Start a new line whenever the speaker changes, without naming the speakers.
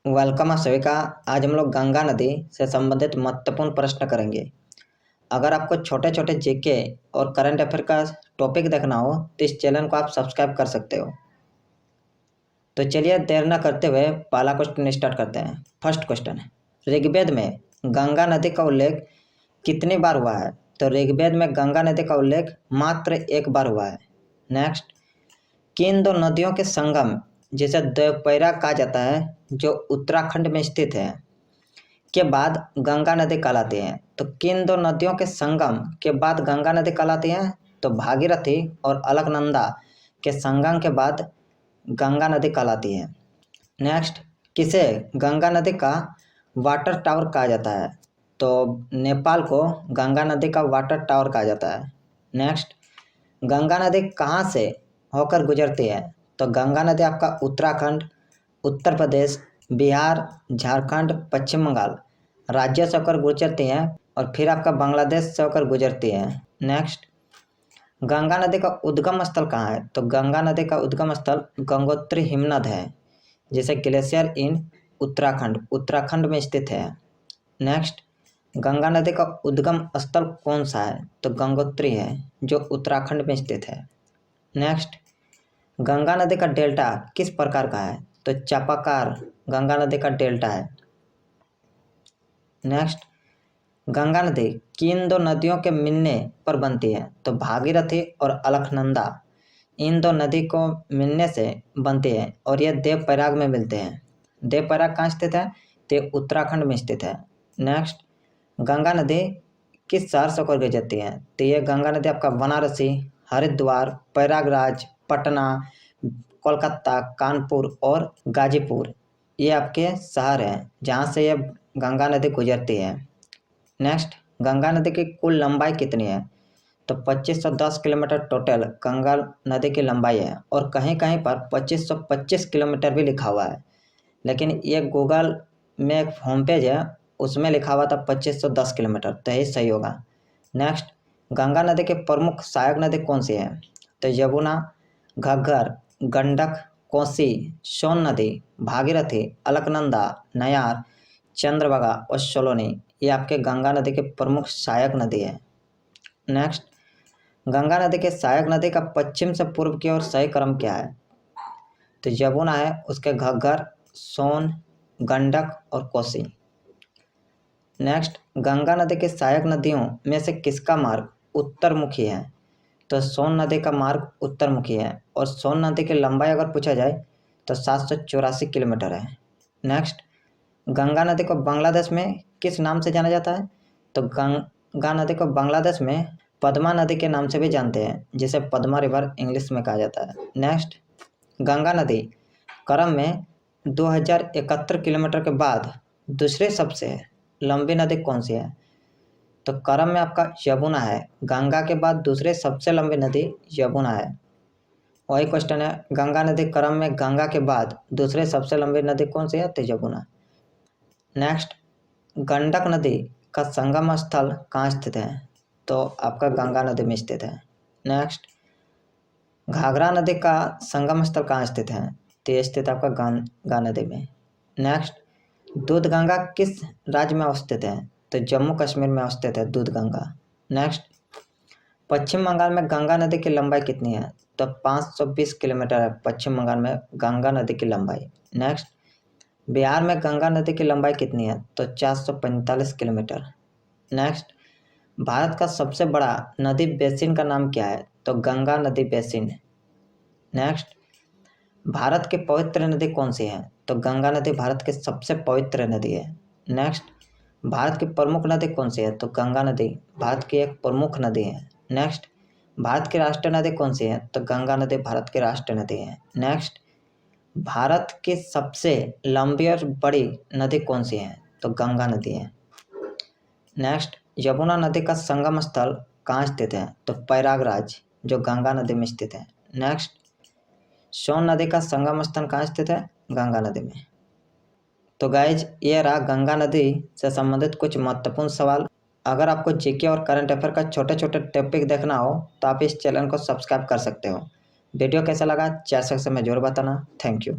Welcome आप सभी का। आज हम लोग गंगा नदी से संबंधित महत्वपूर्ण प्रश्न करेंगे। अगर आपको छोटे छोटे जीके और करंट अफेयर का टॉपिक देखना हो तो इस चैनल को आप सब्सक्राइब कर सकते हो। तो चलिए देर न करते हुए पहला क्वेश्चन स्टार्ट करते हैं। फर्स्ट क्वेश्चन, ऋग्वेद में गंगा नदी का उल्लेख कितनी बार हुआ है? तो ऋग्वेद में गंगा नदी का उल्लेख मात्र एक बार हुआ है। नेक्स्ट, किन दो नदियों के संगम जिसे देवप्रयाग कहा जाता है जो उत्तराखंड में स्थित है के बाद गंगा नदी कहलाती है? तो किन दो नदियों के संगम के बाद गंगा नदी कहलाती है? तो भागीरथी और अलकनंदा के संगम के बाद गंगा नदी कहलाती है। नेक्स्ट, किसे गंगा नदी का वाटर टावर कहा जाता है? तो नेपाल को गंगा नदी का वाटर टावर कहा जाता है। नेक्स्ट, गंगा नदी कहाँ से होकर गुजरती है? तो गंगा नदी आपका उत्तराखंड, उत्तर प्रदेश, बिहार, झारखंड, पश्चिम बंगाल राज्यों से होकर गुजरती हैं और फिर आपका बांग्लादेश से होकर गुजरती है। नेक्स्ट, गंगा नदी का उद्गम स्थल कहाँ है? तो गंगा नदी का उद्गम स्थल गंगोत्री हिमनद है जिसे ग्लेशियर इन उत्तराखंड में स्थित है। नेक्स्ट, गंगा नदी का उद्गम स्थल कौन सा है? तो गंगोत्री है जो उत्तराखंड में स्थित है। नेक्स्ट, गंगा नदी का डेल्टा किस प्रकार का है? तो चापाकार गंगा नदी का डेल्टा है। नेक्स्ट, गंगा नदी किन दो नदियों के मिलने पर बनती है? तो भागीरथी और अलकनंदा इन दो नदी को मिलने से बनती है और ये देवप्रयाग में मिलते हैं। देवप्रयाग कहाँ स्थित है? तो उत्तराखंड में स्थित है। नेक्स्ट, गंगा नदी किस शहर से होकर गुजरती है? तो ये गंगा नदी आपका बनारसी, हरिद्वार, प्रयागराज, पटना, कोलकाता, कानपुर और गाजीपुर ये आपके शहर हैं जहाँ से ये गंगा नदी गुजरती है। नेक्स्ट, गंगा नदी की कुल लंबाई कितनी है? तो 2510 किलोमीटर टोटल गंगा नदी की लंबाई है और कहीं कहीं पर 2525 किलोमीटर भी लिखा हुआ है, लेकिन ये गूगल में एक होम पेज है उसमें लिखा हुआ था 2510 किलोमीटर, तो यही सही होगा। नेक्स्ट, गंगा नदी के प्रमुख सहायक नदी कौन सी है? तो यमुना, घग्गर, गंडक, कोसी, सोन नदी, भागीरथी, अलकनंदा, नयार, चंद्रभागा और सोलोनी ये आपके गंगा नदी के प्रमुख सहायक नदी है। नेक्स्ट, गंगा नदी के सहायक नदी का पश्चिम से पूर्व की ओर सही क्रम क्या है? तो यमुना है, उसके घग्गर, सोन, गंडक और कोसी। नेक्स्ट, गंगा नदी के सहायक नदियों में से किसका मार्ग उत्तरमुखी है? तो सोन नदी का मार्ग उत्तरमुखी है और सोन नदी की लंबाई अगर पूछा जाए तो 784 किलोमीटर है। नेक्स्ट, गंगा नदी को बांग्लादेश में किस नाम से जाना जाता है? तो गंगा नदी को बांग्लादेश में पद्मा नदी के नाम से भी जानते हैं जिसे पद्मा रिवर इंग्लिश में कहा जाता है। नेक्स्ट, गंगा नदी क्रम में 2071 किलोमीटर के बाद दूसरे सबसे लंबी नदी कौन सी है? तो क्रम में आपका यमुना है, गंगा के बाद दूसरे सबसे लंबी नदी यमुना है। वही क्वेश्चन है, गंगा नदी क्रम में गंगा के बाद दूसरे सबसे लंबी नदी कौन सी है? तो यमुना। नेक्स्ट, गंडक नदी का संगम स्थल कहाँ स्थित है? तो आपका गंगा नदी में स्थित है। नेक्स्ट, घाघरा नदी का संगम स्थल कहाँ स्थित है? तो ये स्थित आपका गंगा नदी में। नेक्स्ट, दूध गंगा किस राज्य में अवस्थित है? तो जम्मू कश्मीर में अवस्थित है दूध गंगा। नेक्स्ट, पश्चिम बंगाल में गंगा नदी की लंबाई कितनी है? तो 520 किलोमीटर है पश्चिम बंगाल में गंगा नदी की लंबाई। नेक्स्ट, बिहार में गंगा नदी की लंबाई कितनी है? तो 445 किलोमीटर। नेक्स्ट, भारत का सबसे बड़ा नदी बेसिन का नाम क्या है? तो गंगा नदी बेसिन। नेक्स्ट, भारत की पवित्र नदी कौन सी है? तो गंगा नदी भारत की सबसे पवित्र नदी है। नेक्स्ट, भारत की प्रमुख नदी कौन सी है? तो गंगा नदी भारत की एक प्रमुख नदी है। नेक्स्ट, भारत की राष्ट्रीय नदी कौन सी है? तो गंगा नदी भारत की राष्ट्रीय नदी है। नेक्स्ट, भारत की सबसे लंबी और बड़ी नदी कौन सी है? तो गंगा नदी है। नेक्स्ट, यमुना नदी का संगम स्थल कहाँ स्थित है? तो प्रयागराज जो गंगा नदी में स्थित है। नेक्स्ट, सोन नदी का संगम स्थल कहाँ स्थित है? गंगा नदी में। तो गाइज ये रहा गंगा नदी से संबंधित कुछ महत्वपूर्ण सवाल। अगर आपको जीके और करंट अफेयर का छोटे छोटे टॉपिक देखना हो तो आप इस चैनल को सब्सक्राइब कर सकते हो। वीडियो कैसा लगा चैट सेक्शन में जरूर बताना। Thank you.